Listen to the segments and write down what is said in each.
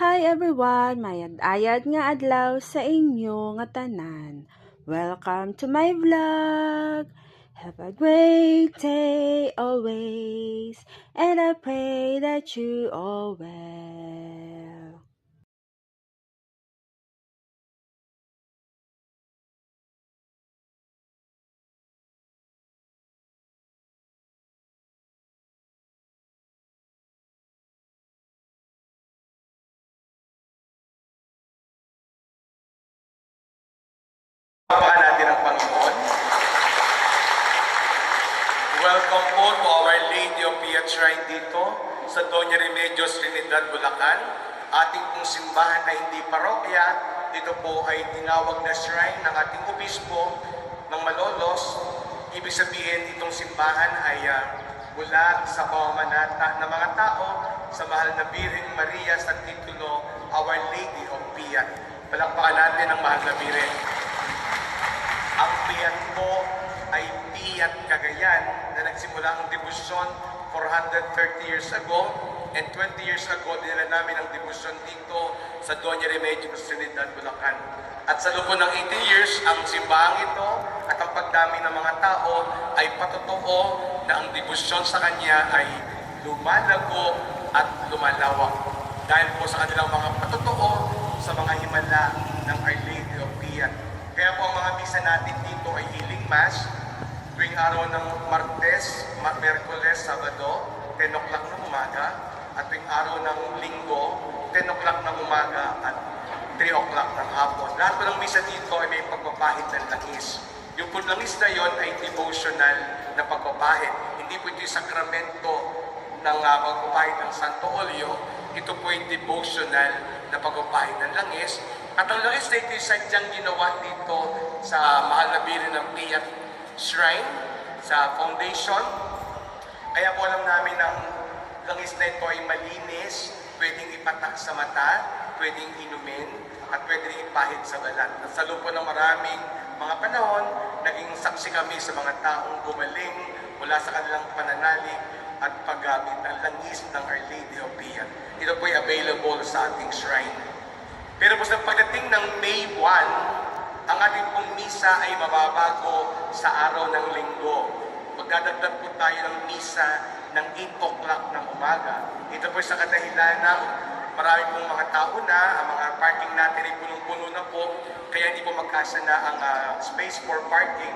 Hi everyone, mayad-ayad nga adlaw sa inyo nga tanan. Welcome to my vlog. Have a great day always, and I pray that you all well. Papakan natin ang Panginoon. Welcome po to Our Lady of Piat Shrine dito sa Doña Remedios Trinidad, Bulacan. Ating pong simbahan ay hindi parokya. Dito po ay tinawag na shrine ng ating obispo ng Malolos. Ibig sabihin, itong simbahan ay mula sa pamamanata ng mga tao sa mahal na Birhen Maria sa titulo Our Lady of Piat. Palakpakan natin ang mahal na Birhen. Ang Piat po ay Piat Cagayan na nagsimula ang debusyon 430 years ago, and 20 years ago dinala namin ang debusyon dito sa Doña Remedios Trinidad, Bulacan. At sa loob ng 18 years, ang simbahang ito at ang pagdami ng mga tao ay patotoo na ang debusyon sa kanya ay lumalago at lumalawak. Dahil po sa kanilang mga patotoo sa mga himala ng Our Lady of Piat. Kaya po ang mga misa natin dito ay healing mass tuwing araw ng Martes, Merkules, Sabado, 10 o'clock ng umaga, at tuwing araw ng Linggo, 10 o'clock ng umaga at 3 o'clock ng hapon. Lahat po ng misa dito ay may pagpapahid ng langis. Yung po langis na yon ay devotional na pagpapahid. Hindi po ito yung sakramento ng pagpapahid ng Santo Olio. Ito po yung devotional na pagpapahid ng langis. At ang langis na ito sadyang ginawa dito sa mahal na Birhen ng Piat Shrine, sa foundation. Kaya po alam namin ang langis na ito ay malinis, pwedeng ipatak sa mata, pwedeng inumin, at pwedeng ipahid sa balat. At sa loob po ng maraming mga panahon, naging saksi kami sa mga taong gumaling mula sa kanilang pananalig at paggamit ng langis ng Our Lady of Piat. Ito po ay available sa ating shrine. Pero po sa pagdating ng May 1, ang ating pong misa ay mababago sa araw ng Linggo. Magdadagdag po tayo ng misa ng 8 o'clock ng umaga. Ito po sa kadahilan ng marami pong mga tao na, ang mga parking natin ay punong-puno na po, kaya hindi po magkasa na ang space for parking.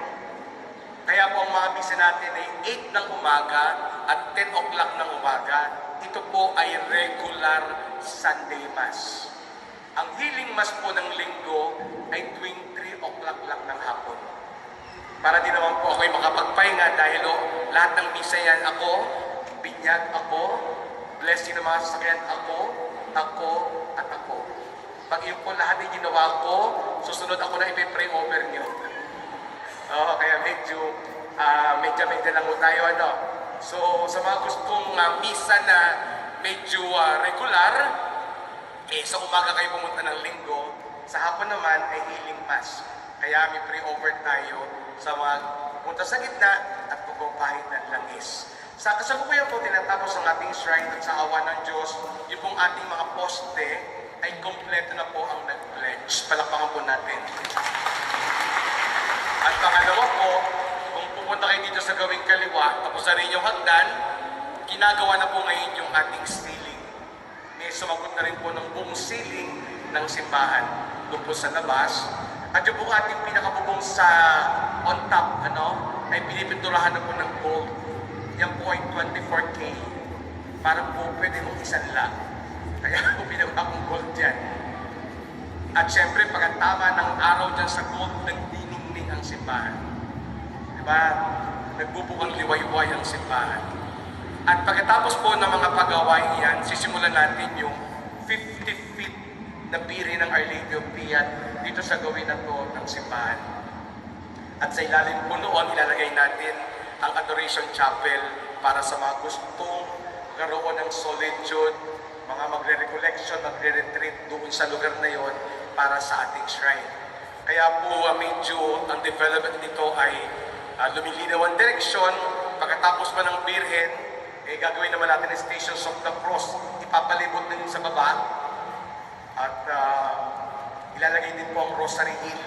Kaya po ang mga misa natin ay 8 ng umaga at 10 o'clock ng umaga. Ito po ay regular Sunday Mass. Ang healing mass po ng Linggo ay tuwing 3 o'clock lang ng hapon. Para din naman po ako'y makapagpahinga dahil lahat ng misa yan ako, binyag ako, blessing ng mga sasakyan ako, at ako. Pag yun po lahat ay ginawa ko, susunod ako na ipipray over nyo. Kaya medyo lang po tayo. So sa mga gustong misa na medyo regular, sa umaga kayo pumunta ng Linggo, sa hapon naman ay healing mass. Kaya may pray-over tayo sa mga pupunta sa gitna at pagpapahid ng langis. Sa kasalukuyan po, tinatapos ang ating shrine at sa awa ng Diyos, yung pong ating mga poste ay kompleto na po ang nag-pledge. Palakpakan po natin. At pangalawa po, kung pupunta kayo dito sa gawing kaliwa, tapos sa rin yung hagdan, ginagawa na po ngayon yung ating ceiling. May sumagot na rin po ng buong ceiling ng simbahan doon po sa labas. At yung po ating pinakabubong sa on top, ay pinipinturahan na po ng gold. Yan po ay 24K. Para po pwede mong isanla. Kaya po pinagawa kong gold yan. At syempre, pagkatama ng araw dyan sa gold, nagdiningning ang simbahan. Diba? Nagbubukang liwayway ang simbahan. At pagkatapos po ng mga pagawain yan, sisimulan natin yung 50 feet na Birhen ng Our Lady of Piat dito sa gawin na to ng simbahan. At sa ilalim po noon, ilalagay natin ang Adoration Chapel para sa mga gustong karoon ng solitude, mga magre-recollection, magre-retreat doon sa lugar na yon para sa ating shrine. Kaya po medyo ang development nito ay lumilinaw ang direksyon. Pagkatapos pa ng Birhen, gagawin naman natin ang Stations of the Cross. Ipapalibot din sa baba. At ilalagay din po ang Rosary Hill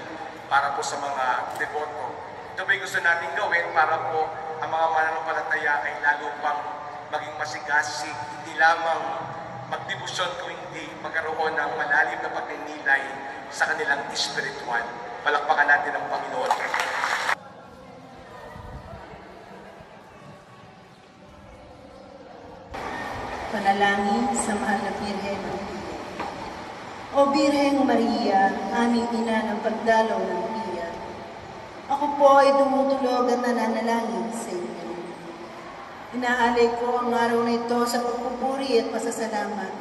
para po sa mga deboto. Ito po yung gusto natin gawin para po ang mga mananampalataya ay lalo pang maging masigasig, hindi lamang magdebosyon kung hindi magkaroon ng malalim na pagninilay sa kanilang espiritual. Palakpakan natin ang Panginoon. Panalangin sa mahal na Birhen Maria. O Birheng Maria, aming ina ng pagdalaw ng iya, ako po ay tumutulog at nananalangin sa inyo. Inaalay ko ang araw na ito sa pagpupuri at pasasalamat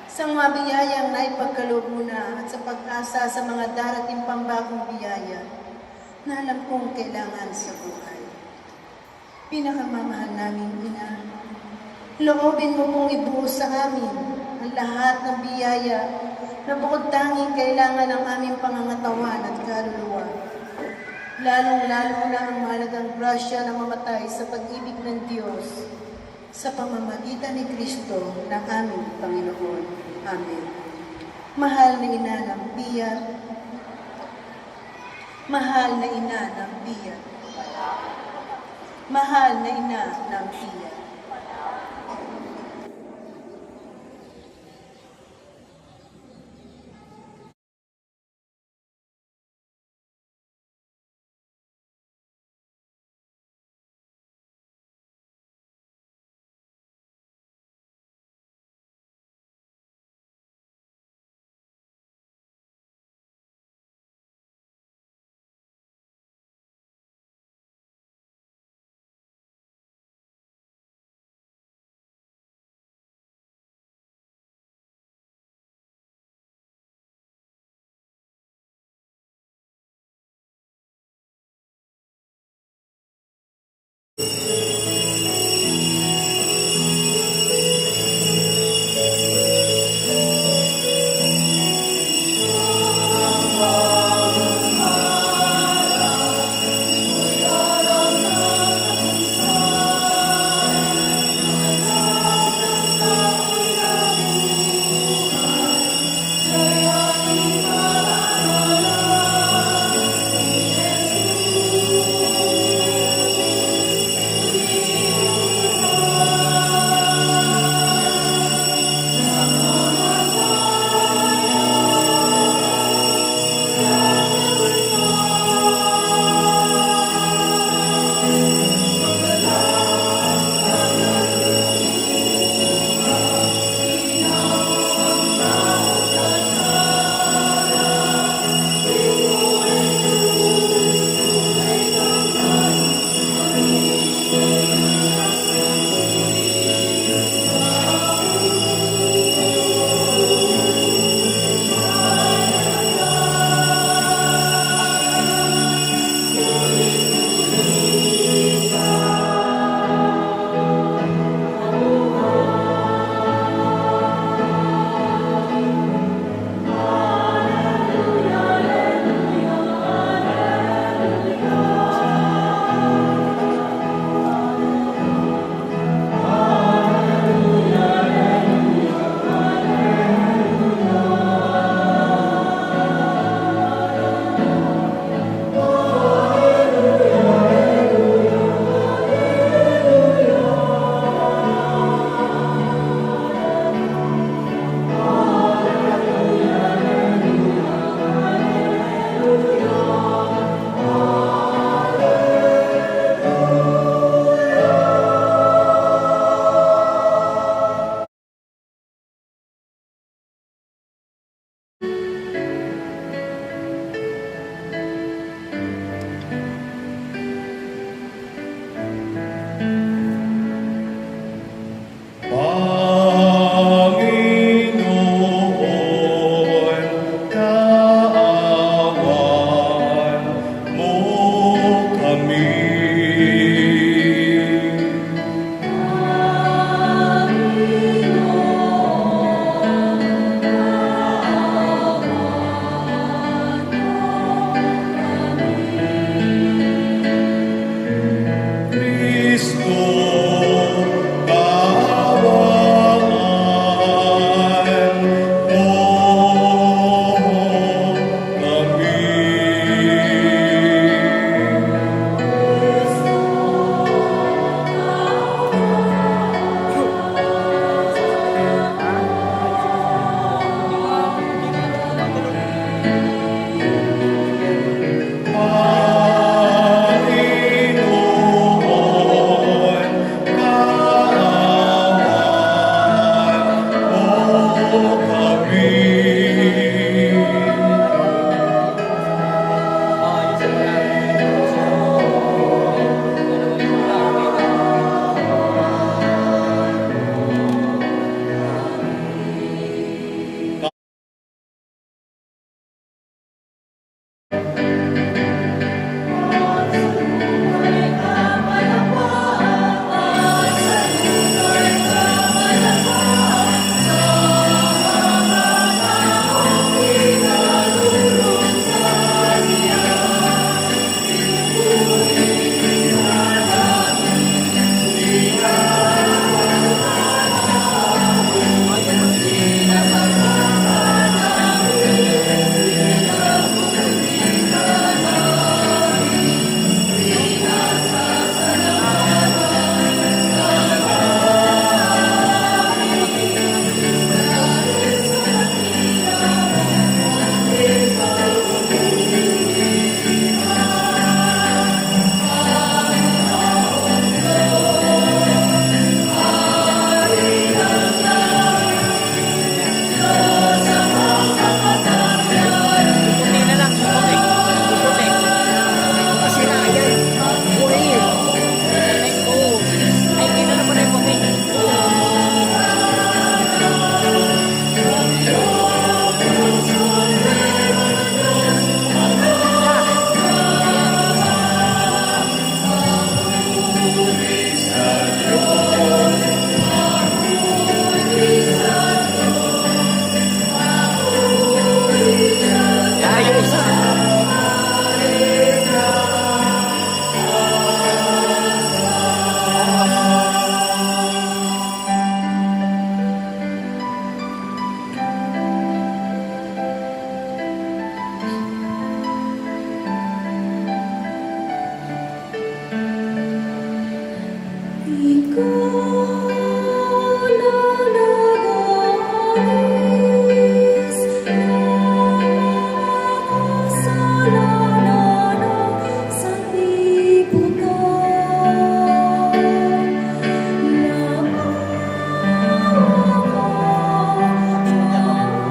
sa mga biyayang naipagkaloob mo na at sa pag-asa sa mga darating pang bagong biyaya na alam kong kailangan sa buhay. Pinakamamahal naming ina, loobin mo pong ibuhos sa amin ang lahat ng biyaya na bukod tanging kailangan ng aming pangangatawan at kaluluwa. Lalong-lalo na ang mahalagang grasya na mamatay sa pag-ibig ng Diyos sa pamamagitan ni Kristo na aming Panginoon. Amen. Mahal na ina ng biyak, mahal na ina ng biyak, mahal na ina ng biyak.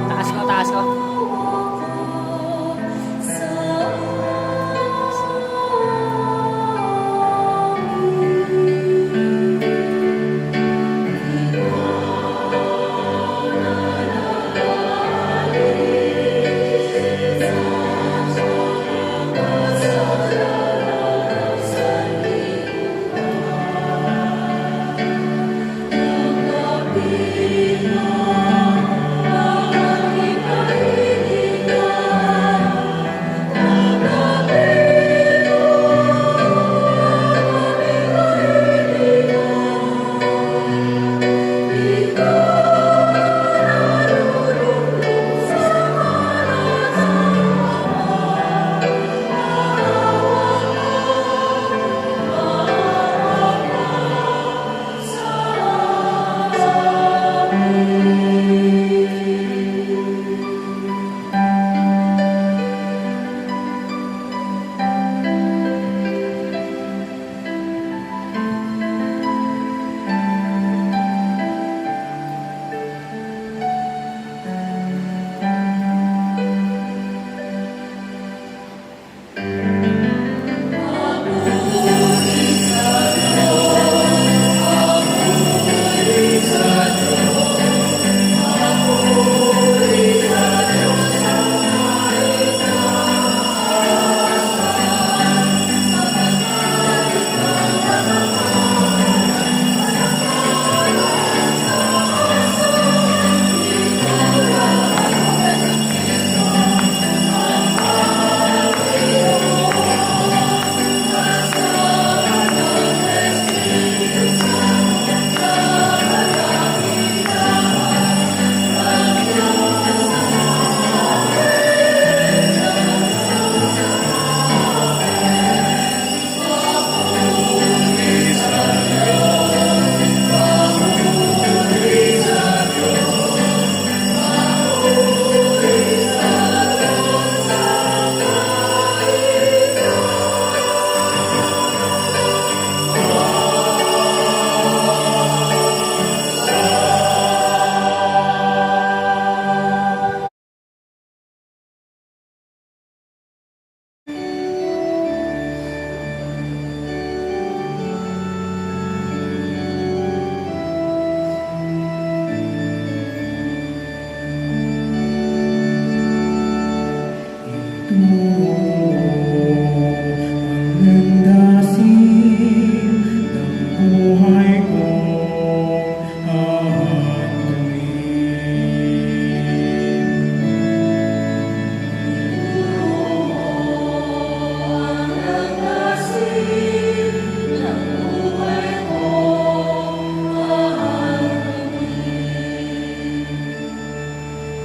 Taas ko, taas ko.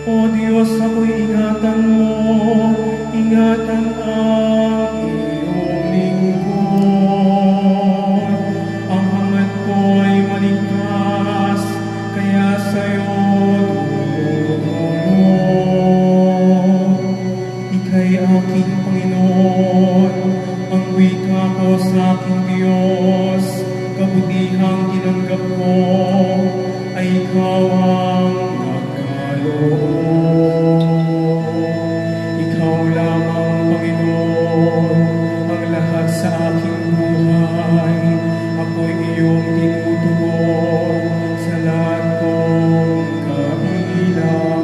O Diyos, ako'y ingatan mo, ingatan ang iyong lingkod. Ang hangad ko ay maligtas, kaya sa'yo tutulong. Ika'y aking Panginoon, ang wika ko sa aking Diyos, kabutihang tinanggap ko ay ikaw ang ikaw lamang, Panginoon, ang lahat sa aking buhay. Ako'y iyong tinutugon sa lahat kong kailangan.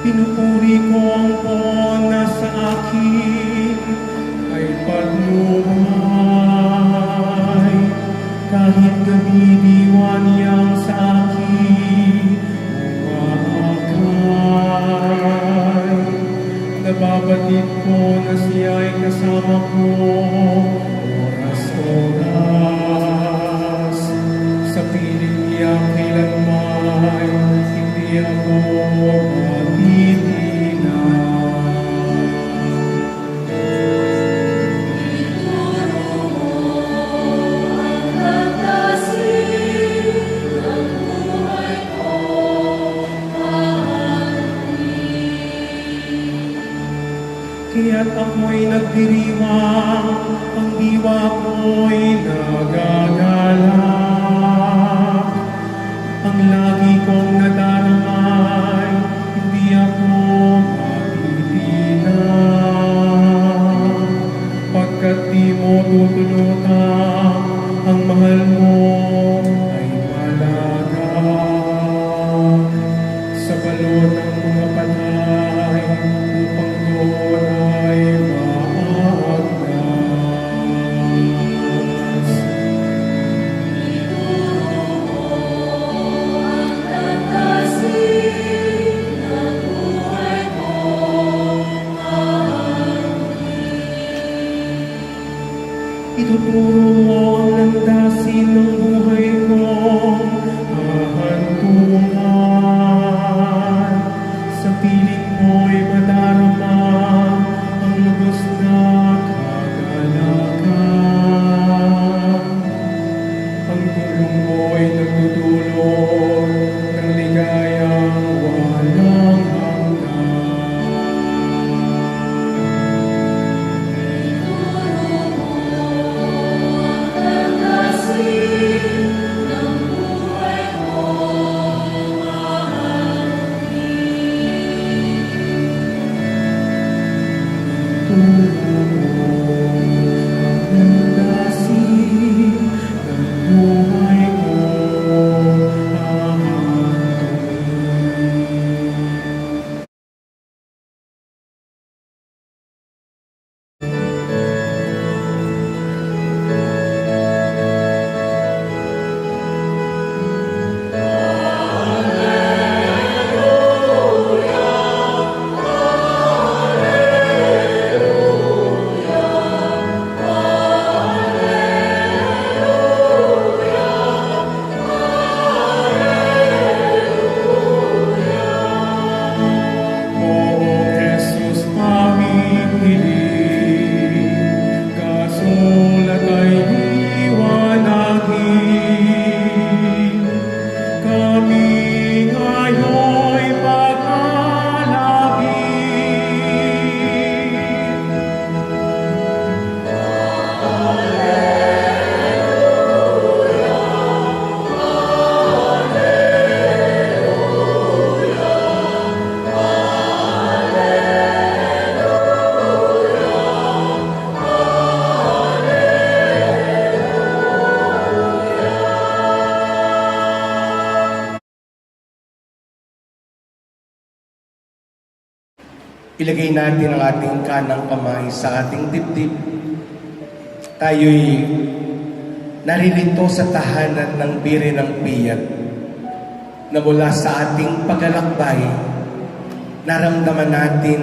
Pinupuri ko ang poon na sa akin ay patnubay. Kahit gabi diwa niyang sa akin umaakay. Nababatid ko na siya'y kasama ko oras-oras. nagdiriwang, ang diwa ko'y nagagalak. Ang lagi kong nadaramay, hindi ako matitinag. Pagkat di mo tutulutan, ang mahal mo ay malaga. Sa balon ng mga patay, upang doon ay maagnas. Ituturo mo ang landasin ng buhay kong hahantungan. Sa piling mo'y madarama ang lubos na kagalakan. Ang tulong mo'y nagtutulong ng ligayang walang hanggan. Ilagay natin ang ating kanang kamay sa ating dibdib. Tayo'y naririto sa tahanan ng Bire ng Piyat na mula sa ating paglalakbay, naramdaman natin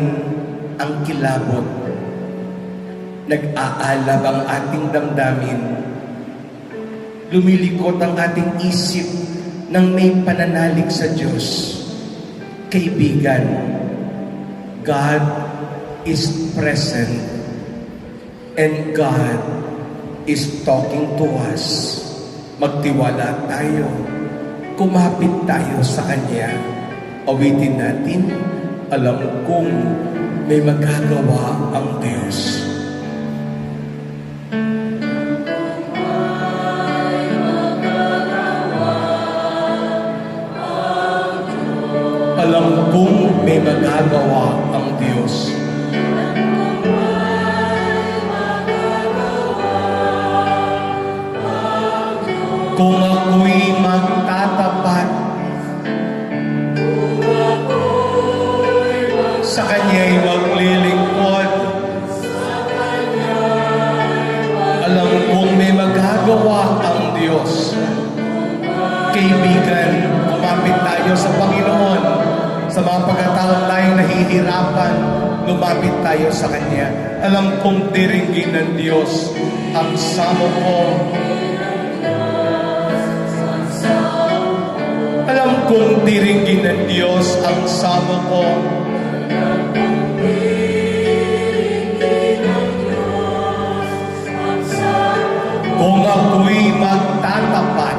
ang kilabot. Nag-aalab ang ating damdamin. Lumilikot ang ating isip ng may pananalig sa Diyos. Kaibigan, God is present and God is talking to us. Magtiwala tayo. Kumapit tayo sa Kanya. Awitin natin, alam kong may magagawa ang Diyos. Alam kong may magagawa ang Diyos. Kung ako'y magtatapat sa Kanya'y maglilingkod, alam kong may magagawa ang Diyos. Kaibigan, kumapit tayo sa Panginoon. Sa mga pagkataon tayong nahihirapan, lumapit tayo sa Kanya. Alam kong diringgin ng Diyos ang samo ko. Alam kong diringgin ng Diyos ang samo ko. Kung ako'y magtatapat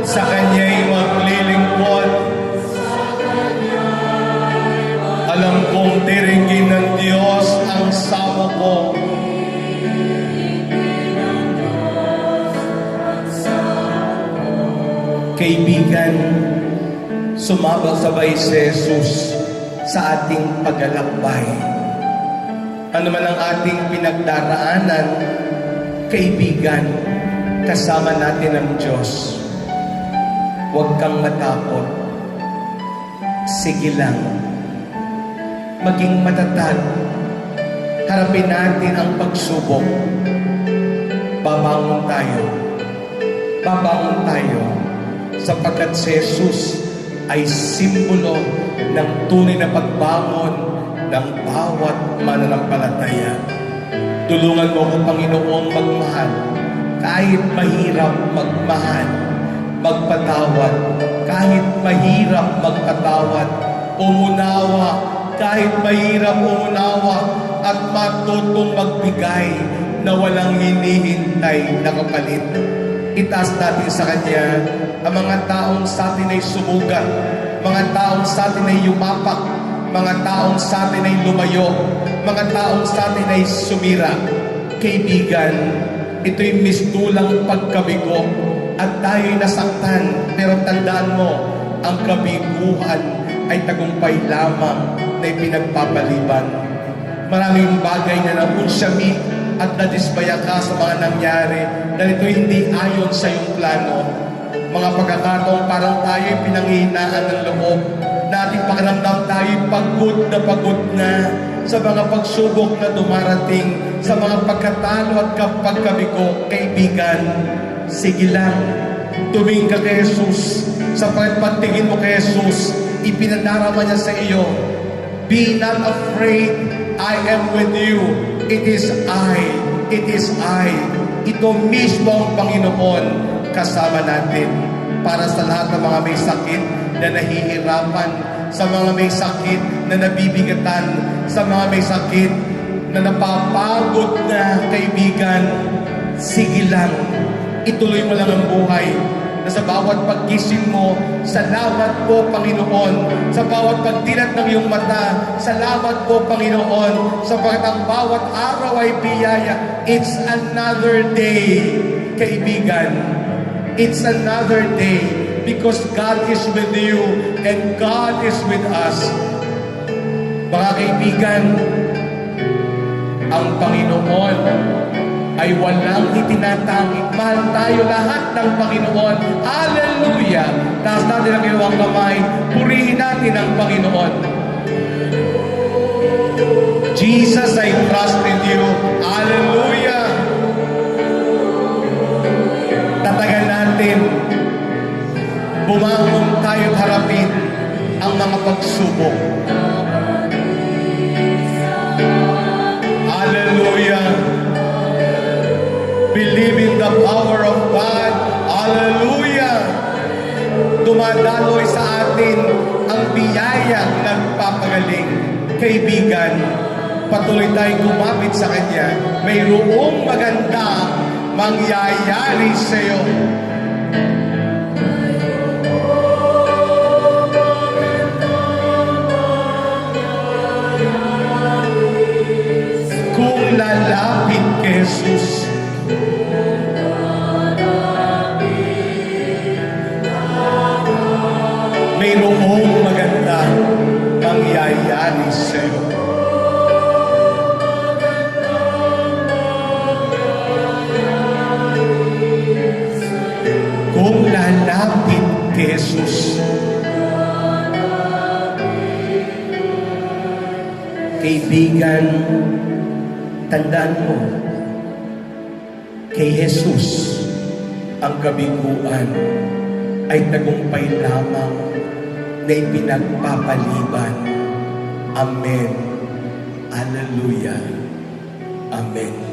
sa Kanya'y maglilingkod, Kaibigan, sumabay si Jesus sa ating paglalakbay. Ano man ang ating pinagdaraanan, kaibigan, kasama natin ang Diyos. Huwag kang matakot. Sige lang. Maging matatag. Harapin natin ang pagsubok. Babangon tayo. Babangon tayo. Sapagkat si Jesus ay simbolo ng tunay na pagbangon ng bawat mananampalataya. Tulungan mo ko, Panginoong, magmahal. Kahit mahirap magmahal, magpatawad. Kahit mahirap magpatawad, umunawa. Kahit mahirap umunawa at matutong magbigay na walang hinihintay na kapalit. Itaas natin sa Kanya ang mga taong sa atin ay sumugat, mga taong sa atin ay yumapak, mga taong sa atin ay lumayo, mga taong sa atin ay sumira. Kaibigan, ito'y misdulang pagkabigo at tayo'y nasaktan. Pero tandaan mo, ang kabiguan ay tagumpay lamang na ipinagpapaliban. Maraming bagay na naunsyami at nadismaya ka sa mga nangyari dahil ito'y hindi ayon sa iyong plano. Mga pagkakataon parang tayo'y pinanghihinaan ng loob, na ating pakiramdam tayo'y pagod na sa mga pagsubok na dumarating, sa mga pagkatalo at pagkabigo. Kaibigan, sige lang, tumingin ka kay Jesus. Sa pagtingin mo kay Jesus, ipinadarama niya sa iyo, be not afraid, I am with you. It is I. It is I. Ito mismo ang Panginoon kasama natin para sa lahat ng mga may sakit na nahihirapan, sa mga may sakit na nabibigatan, sa mga may sakit na napapagod na. Kaibigan, sige lang. Ituloy mo lang ang buhay. Na sa bawat paggising mo, salamat po, Panginoon. Sa bawat pagdilat ng iyong mata, salamat po, Panginoon. Sapagkat ang bawat araw ay biyaya. It's another day, kaibigan. It's another day because God is with you and God is with us. Mga kaibigan, ang Panginoon ay walang itinatanging. Mahal tayo lahat ng Panginoon. Hallelujah! Taas natin ang iyong kamay. Purihin natin ang Panginoon. Jesus, I trust in you. Hallelujah! Tatagan natin. Bumangon tayo at harapin ang mga pagsubok. Hallelujah! Believe in the power of God. Hallelujah! Dumadaloy sa atin ang biyayang nagpapagaling. Kaibigan, patuloy tayong kumapit sa Kanya. Mayroong maganda mangyayari sa iyo. Kung lalapit kay Jesus, mayroong maganda mangyayari sa iyo. Kung lalapit kay Jesus, kaibigan, tandaan mo, kay Jesus ang kabiguan ay tagumpay lamang na ipinagpapaliban. Amen. Hallelujah. Amen.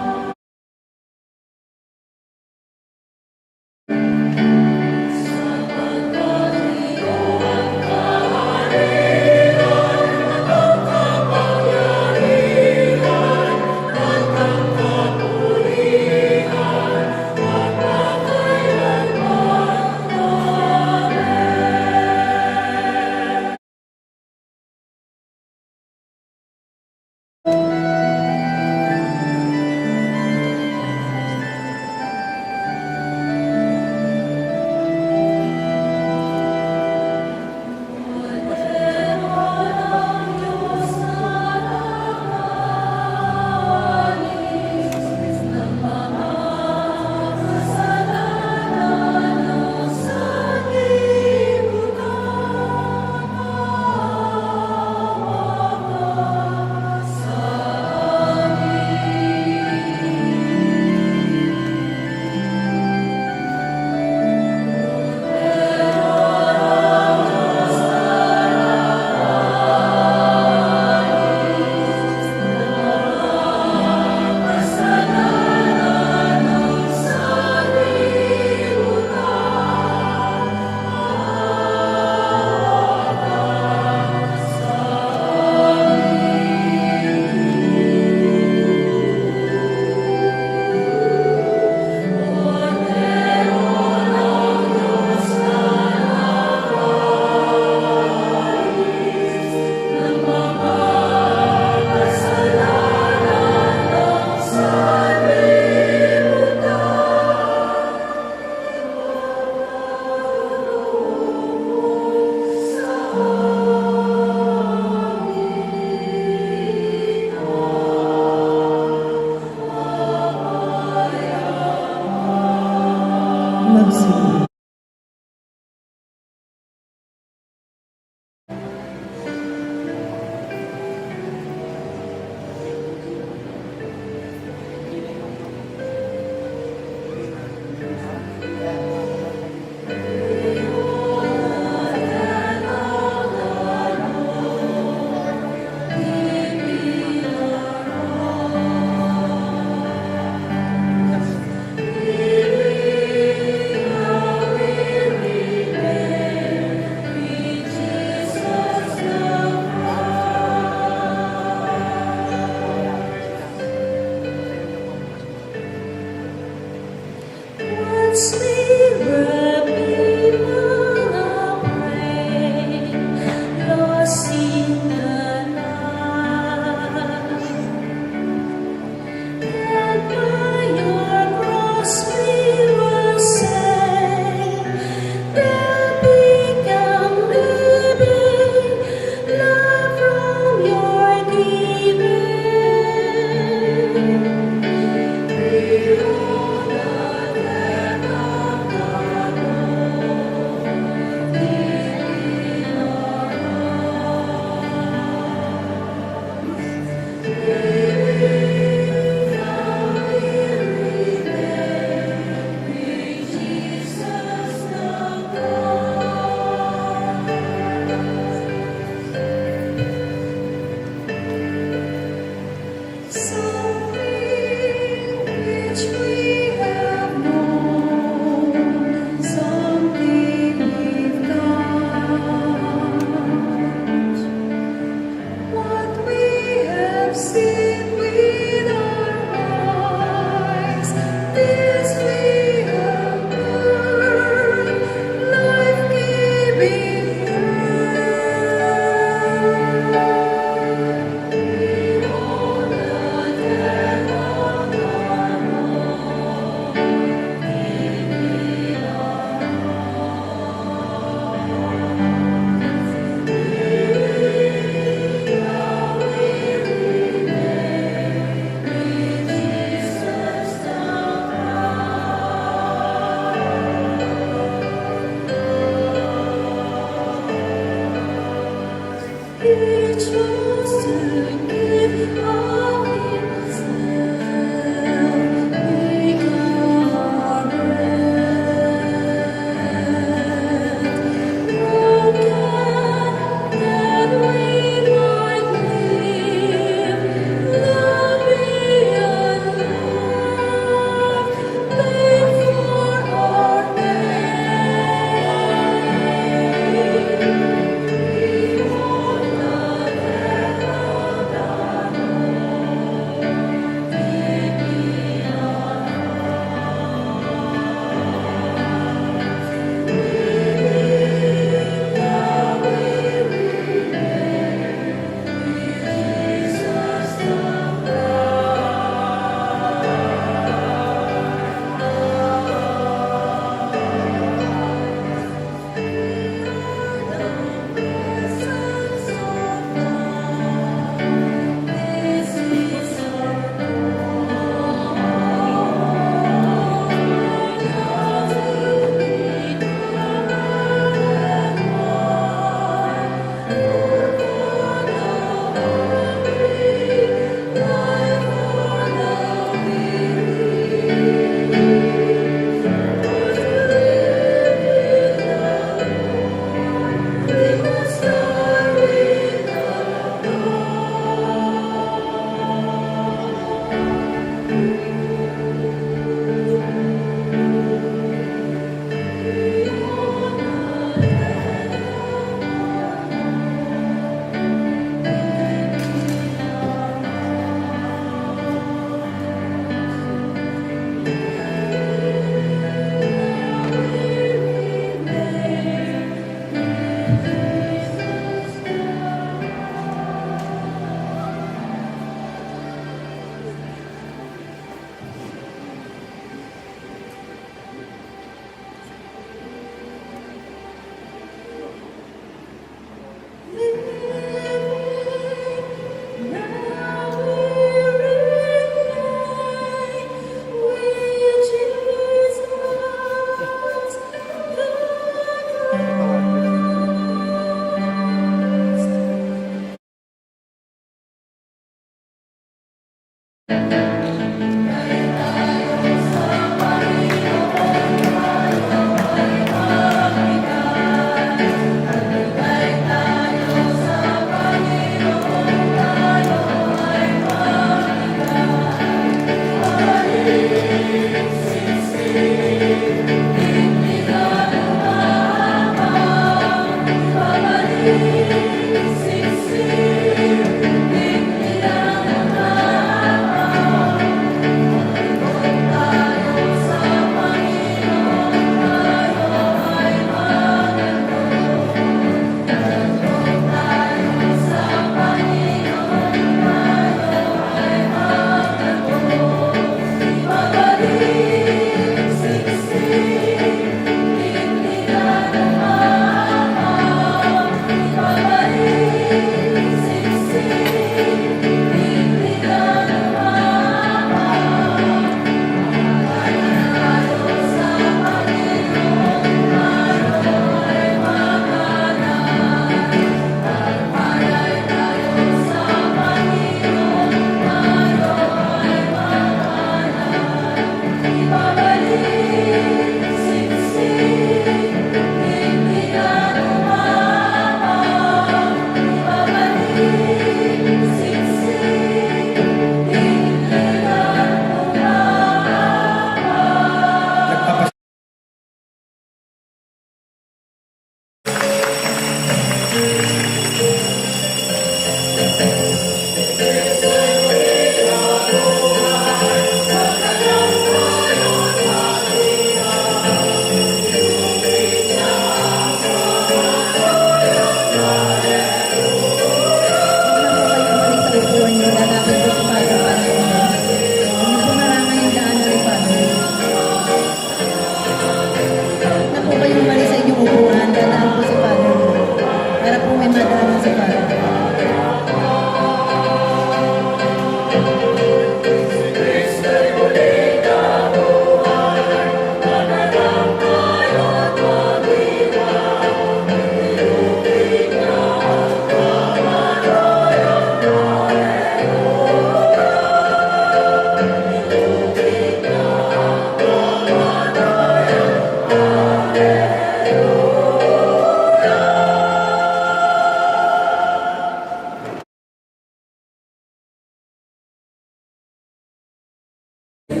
He's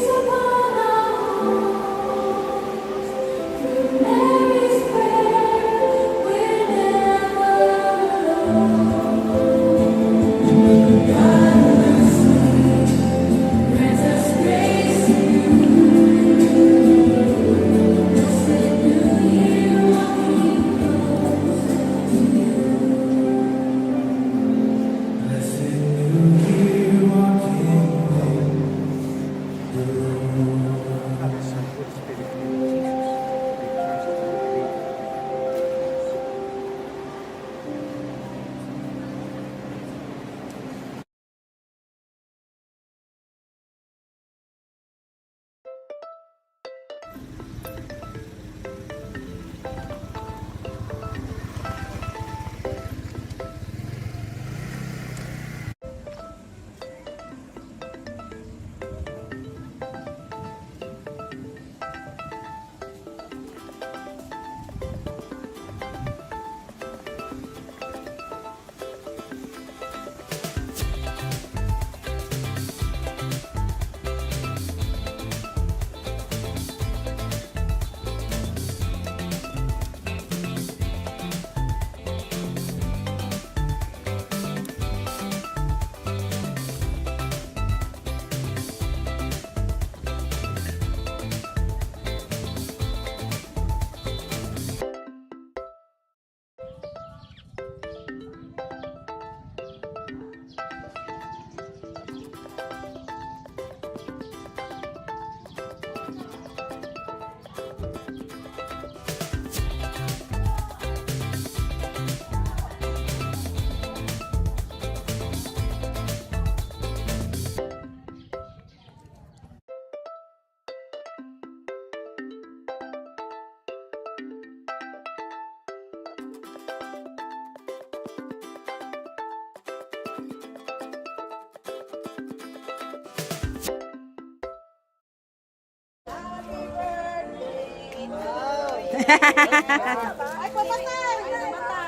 upon our homes. Through Mary's prayer, we're never alone. God mercy, grant us grace in you. Blessed New Year, walking close to you. Blessed New Year, walking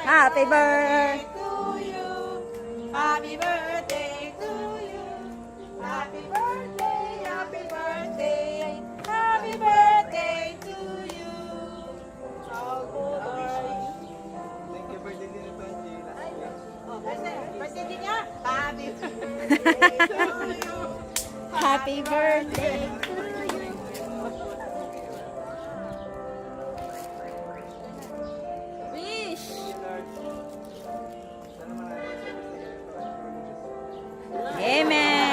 Happy birthday! Happy birthday to you. Happy birthday, happy birthday, happy birthday to you. Oh, kasi birthday din niya. Happy birthday to you. Happy birthday to you. Wish! Amen!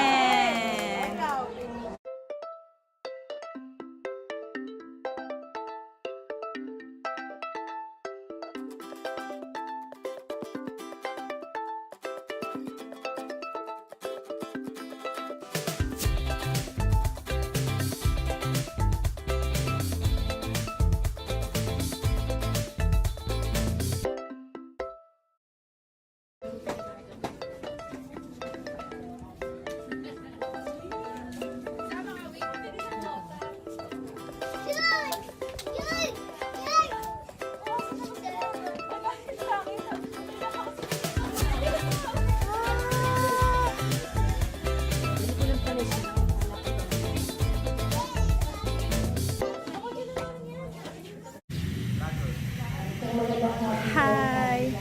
Hi!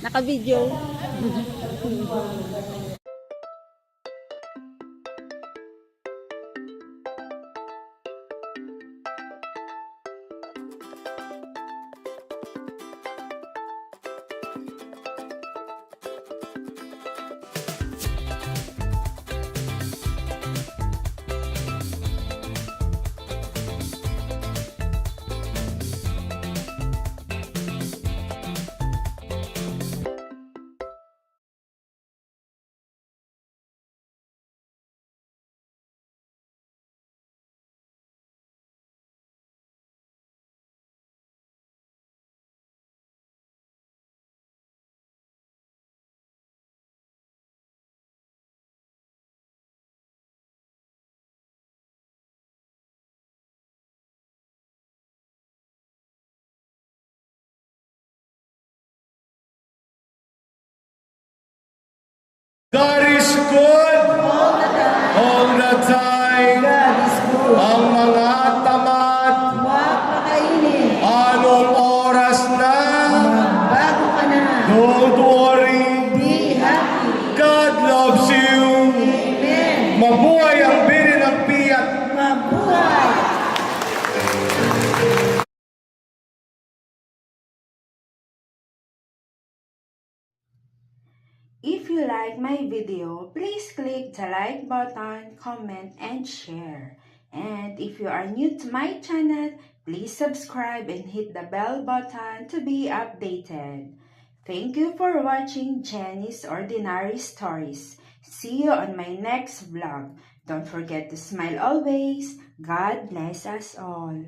Naka-video. God is good all the time. God is good. Ang mga tamad, Huwag makainit. anong oras na? Bago ka na. Don't worry, Be happy. God loves you. Amen. Mabuhay ang bini ng piyak. Mabuhay. If you like my video, please click the like button, comment, and share. And if you are new to my channel, please subscribe and hit the bell button to be updated. Thank you for watching Jenny's Ordinary Stories. See you on my next vlog. Don't forget to smile always. God bless us all.